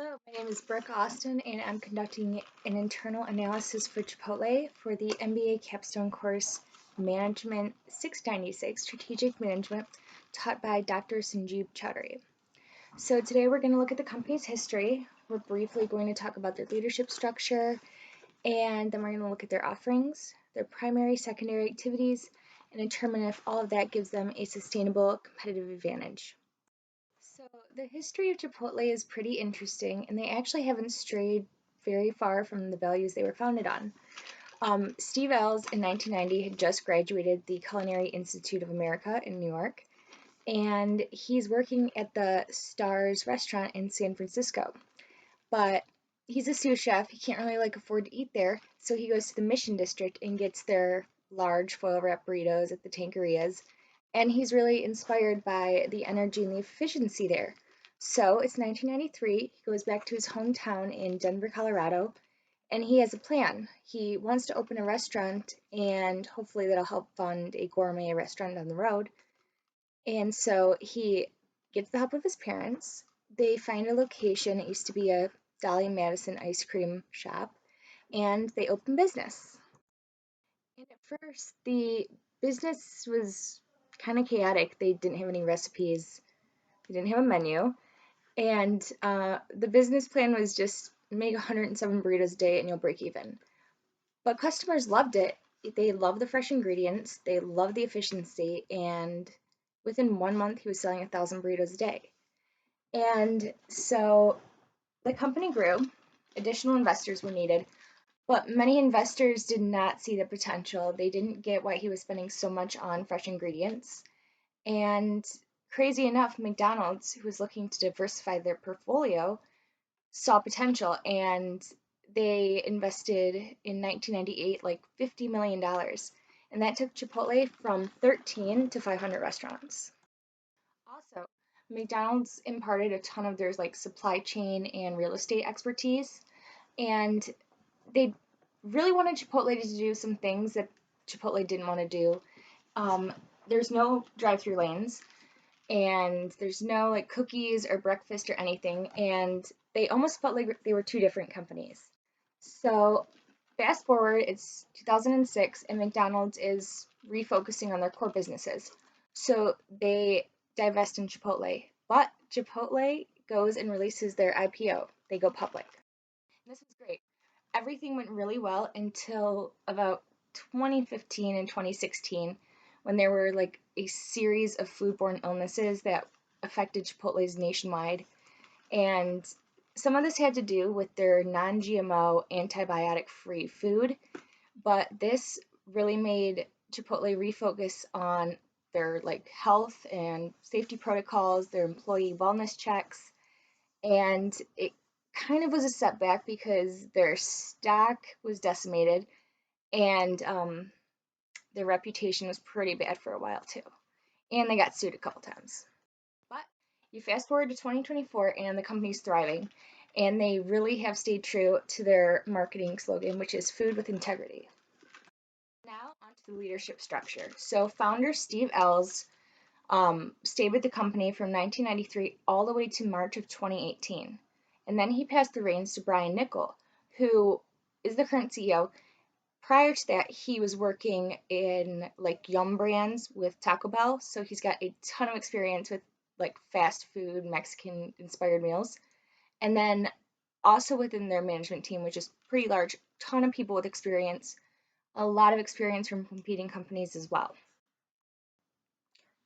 Hello, my name is Brooke Austin, and I'm conducting an internal analysis for Chipotle for the MBA capstone course Management 696 Strategic Management taught by Dr. Sanjeev Chowdhury. So today we're going to look at the company's history. We're briefly going to talk about their leadership structure, and then we're going to look at their offerings, their primary, secondary activities, and determine if all of that gives them a sustainable competitive advantage. So the history of Chipotle is pretty interesting, and they actually haven't strayed very far from the values they were founded on. Steve Ells in 1990 had just graduated the Culinary Institute of America in New York, and he's working at the Stars restaurant in San Francisco. But he's a sous chef, he can't really afford to eat there, so he goes to the Mission District and gets their large foil wrap burritos at the taquerias, and he's really inspired by the energy and the efficiency there. So it's 1993. He goes back to his hometown in Denver, Colorado, and he has a plan. He wants to open a restaurant, and hopefully that'll help fund a gourmet restaurant down the road. And so he gets the help of his parents. They find a location. It used to be a Dolly Madison ice cream shop, and they open business. And at first, the business was kind of chaotic. They didn't have any recipes, they didn't have a menu, and the business plan was just make 107 burritos a day and you'll break even. But customers loved it. They loved the fresh ingredients, they loved the efficiency, and within 1 month, he was selling 1,000 burritos a day. And so the company grew, additional investors were needed, but many investors did not see the potential. They didn't get why he was spending so much on fresh ingredients. And crazy enough, McDonald's, who was looking to diversify their portfolio, saw potential and they invested in 1998 like $50 million. And that took Chipotle from 13 to 500 restaurants. Also, McDonald's imparted a ton of their supply chain and real estate expertise, and they really wanted Chipotle to do some things that Chipotle didn't want to do. There's no drive-through lanes, and there's no cookies or breakfast or anything, and they almost felt like they were two different companies. So fast forward, it's 2006, and McDonald's is refocusing on their core businesses. So they divest in Chipotle, but Chipotle goes and releases their IPO. They go public. And this was great. Everything went really well until about 2015 and 2016 when there were a series of foodborne illnesses that affected Chipotle's nationwide. And some of this had to do with their non-GMO, antibiotic-free food, but this really made Chipotle refocus on their health and safety protocols, their employee wellness checks, and it kind of was a setback because their stock was decimated and their reputation was pretty bad for a while too. And they got sued a couple times. But you fast forward to 2024 and the company's thriving, and they really have stayed true to their marketing slogan, which is food with integrity. Now onto the leadership structure. So founder Steve Ells stayed with the company from 1993 all the way to March of 2018. And then he passed the reins to Brian Niccol, who is the current CEO. Prior to that, he was working in Yum Brands with Taco Bell, so he's got a ton of experience with fast food, Mexican inspired meals. And then also within their management team, which is pretty large, ton of people with experience, a lot of experience from competing companies as well.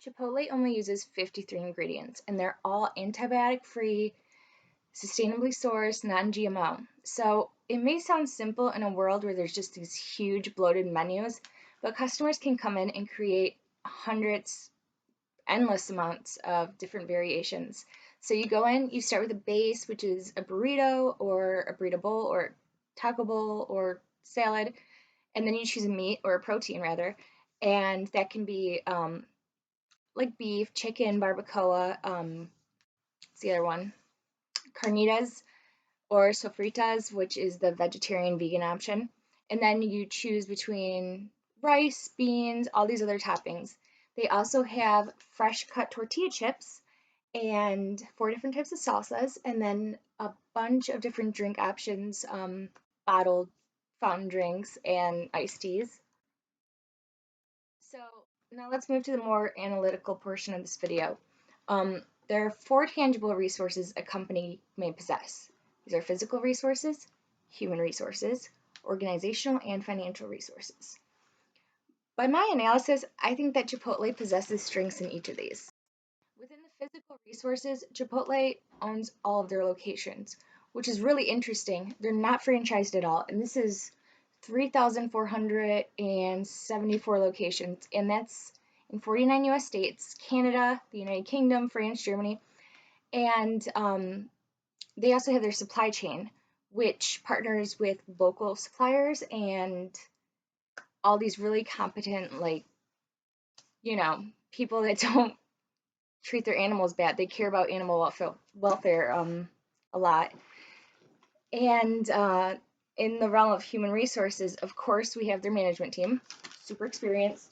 Chipotle only uses 53 ingredients, and they're all antibiotic-free, sustainably sourced, non-GMO. So it may sound simple in a world where there's just these huge bloated menus, but customers can come in and create hundreds, endless amounts of different variations. So you go in, you start with a base, which is a burrito or a burrito bowl or taco bowl or salad, and then you choose a meat or a protein rather, and that can be beef, chicken, barbacoa, what's the other one? Carnitas or sofritas, which is the vegetarian vegan option. And then you choose between rice, beans, all these other toppings. They also have fresh cut tortilla chips, and 4 different types of salsas, and then a bunch of different drink options, bottled fountain drinks and iced teas. So now let's move to the more analytical portion of this video. There are 4 tangible resources a company may possess. These are physical resources, human resources, organizational, and financial resources. By my analysis, I think that Chipotle possesses strengths in each of these. Within the physical resources, Chipotle owns all of their locations, which is really interesting. They're not franchised at all, and this is 3,474 locations, and that's in 49 US states, Canada, the United Kingdom, France, Germany, and they also have their supply chain, which partners with local suppliers and all these really competent, like, people that don't treat their animals bad. They care about animal welfare a lot. And in the realm of human resources, of course, we have their management team, super experienced.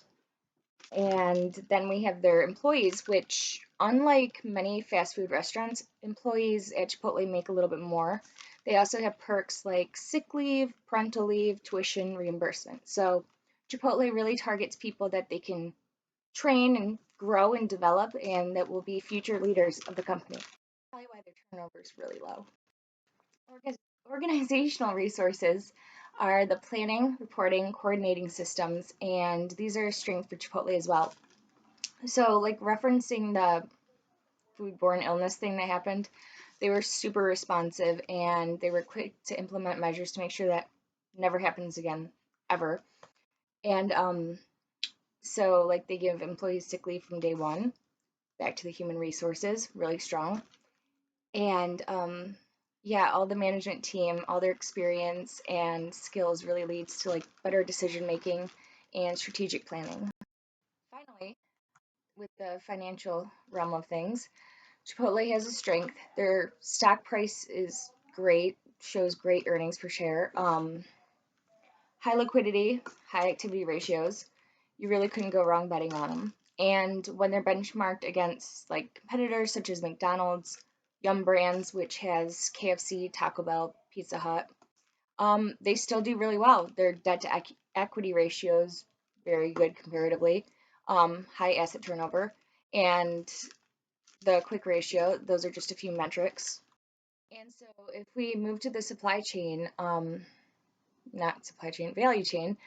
And then we have their employees, which, unlike many fast food restaurants, employees at Chipotle make a little bit more. They also have perks like sick leave, parental leave, tuition reimbursement. So Chipotle really targets people that they can train and grow and develop, and that will be future leaders of the company. Probably why their turnover is really low. Organizational resources are the planning, reporting, coordinating systems, and these are a strength for Chipotle as well. So, like referencing the foodborne illness thing that happened, they were super responsive and they were quick to implement measures to make sure that never happens again, ever. And so, like, they give employees sick leave from day one. Back to the human resources, really strong. And yeah, all the management team, all their experience and skills really leads to like better decision making and strategic planning. Finally, with the financial realm of things, Chipotle has a strength. Their stock price is great, shows great earnings per share. High liquidity, high activity ratios. You really couldn't go wrong betting on them. And when they're benchmarked against like competitors such as McDonald's, Yum Brands, which has KFC, Taco Bell, Pizza Hut, they still do really well. Their debt to equity ratios very good comparatively, high asset turnover, and the quick ratio. Those are just a few metrics. And so if we move to the supply chain, not supply chain, value chain,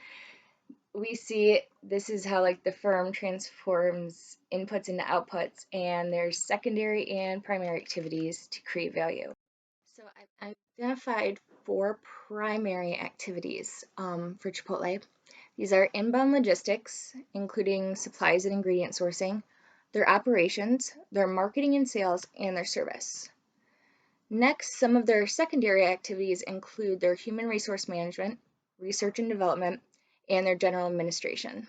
we see this is how like the firm transforms inputs into outputs, and there's secondary and primary activities to create value. So I've identified 4 primary activities for Chipotle. These are inbound logistics, including supplies and ingredient sourcing, their operations, their marketing and sales, and their service. Next, some of their secondary activities include their human resource management, research and development, and their general administration.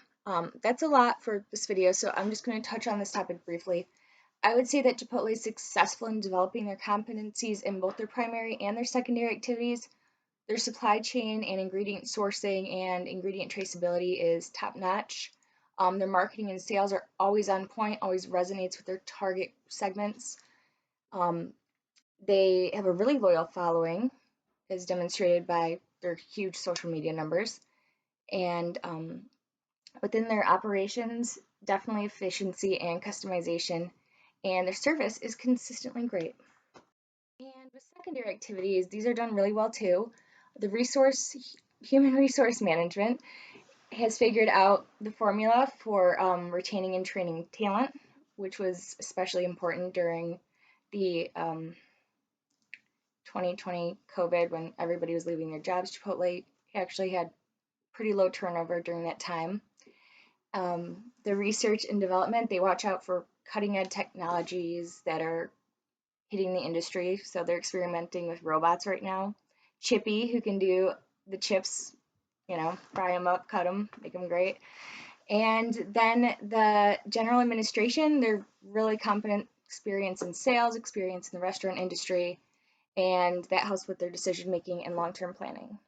That's a lot for this video, so I'm just going to touch on this topic briefly. I would say that Chipotle is successful in developing their competencies in both their primary and their secondary activities. Their supply chain and ingredient sourcing and ingredient traceability is top notch. Their marketing and sales are always on point, always resonates with their target segments. They have a really loyal following, as demonstrated by their huge social media numbers. And within their operations, definitely efficiency and customization. And their service is consistently great. And with secondary activities, these are done really well too. The human resource management has figured out the formula for retaining and training talent, which was especially important during the 2020 COVID when everybody was leaving their jobs. Chipotle actually had pretty low turnover during that time. The research and development, they watch out for cutting edge technologies that are hitting the industry. So they're experimenting with robots right now. Chippy, who can do the chips, fry them up, cut them, make them great. And then the general administration, they're really competent, experience in sales, experience in the restaurant industry, and that helps with their decision making and long term planning.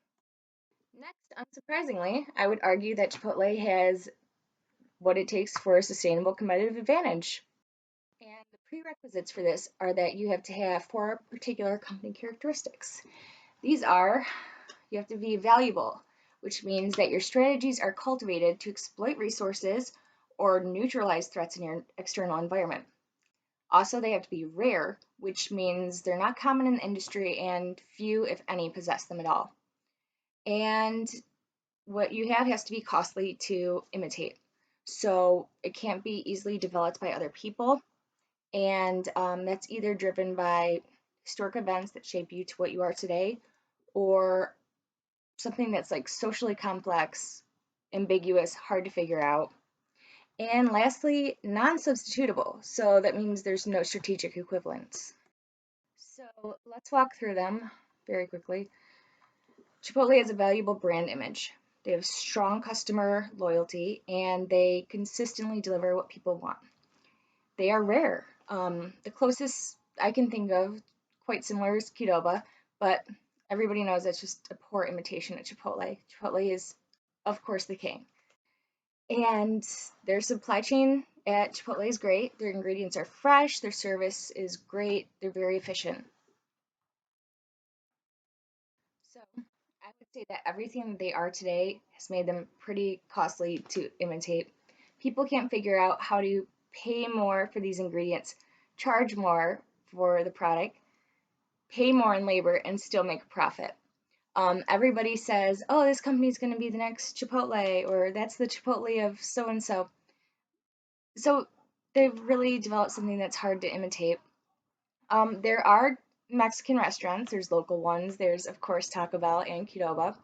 Next, unsurprisingly, I would argue that Chipotle has what it takes for a sustainable competitive advantage. And the Prerequisites for this are that you have to have 4 particular company characteristics. These are: you have to be valuable, which means that your strategies are cultivated to exploit resources or neutralize threats in your external environment. Also, they have to be rare, which means they're not common in the industry and few, if any, possess them at all. And what you have has to be costly to imitate. So it can't be easily developed by other people. And that's either driven by historic events that shape you to what you are today, or something that's like socially complex, ambiguous, hard to figure out. And lastly, non substitutable. So that means there's no strategic equivalence. So let's walk through them very quickly. Chipotle has a valuable brand image. They have strong customer loyalty and they consistently deliver what people want. They are rare. The closest I can think of, quite similar, is Qdoba, but everybody knows that's just a poor imitation of Chipotle. Chipotle is, of course, the king. And their supply chain at Chipotle is great. Their ingredients are fresh, their service is great, they're very efficient. So I would say that everything that they are today has made them pretty costly to imitate. People can't figure out how to pay more for these ingredients, charge more for the product, pay more in labor, and still make a profit. Everybody says, oh, this company is going to be the next Chipotle, or that's the Chipotle of so and so. So they've really developed something that's hard to imitate. There are Mexican restaurants, there's local ones, there's, of course, Taco Bell and Qdoba.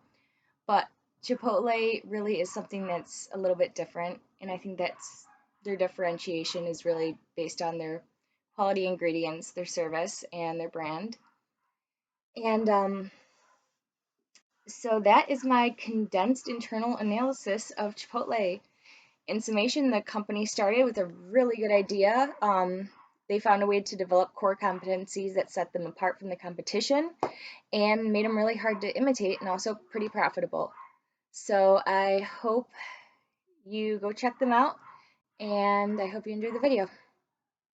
But Chipotle really is something that's a little bit different, and I think that's their differentiation is really based on their quality ingredients, their service, and their brand. And so that is my condensed internal analysis of Chipotle. In summation, the company started with a really good idea. They found a way to develop core competencies that set them apart from the competition and made them really hard to imitate and also pretty profitable. So I hope you go check them out, and I hope you enjoy the video.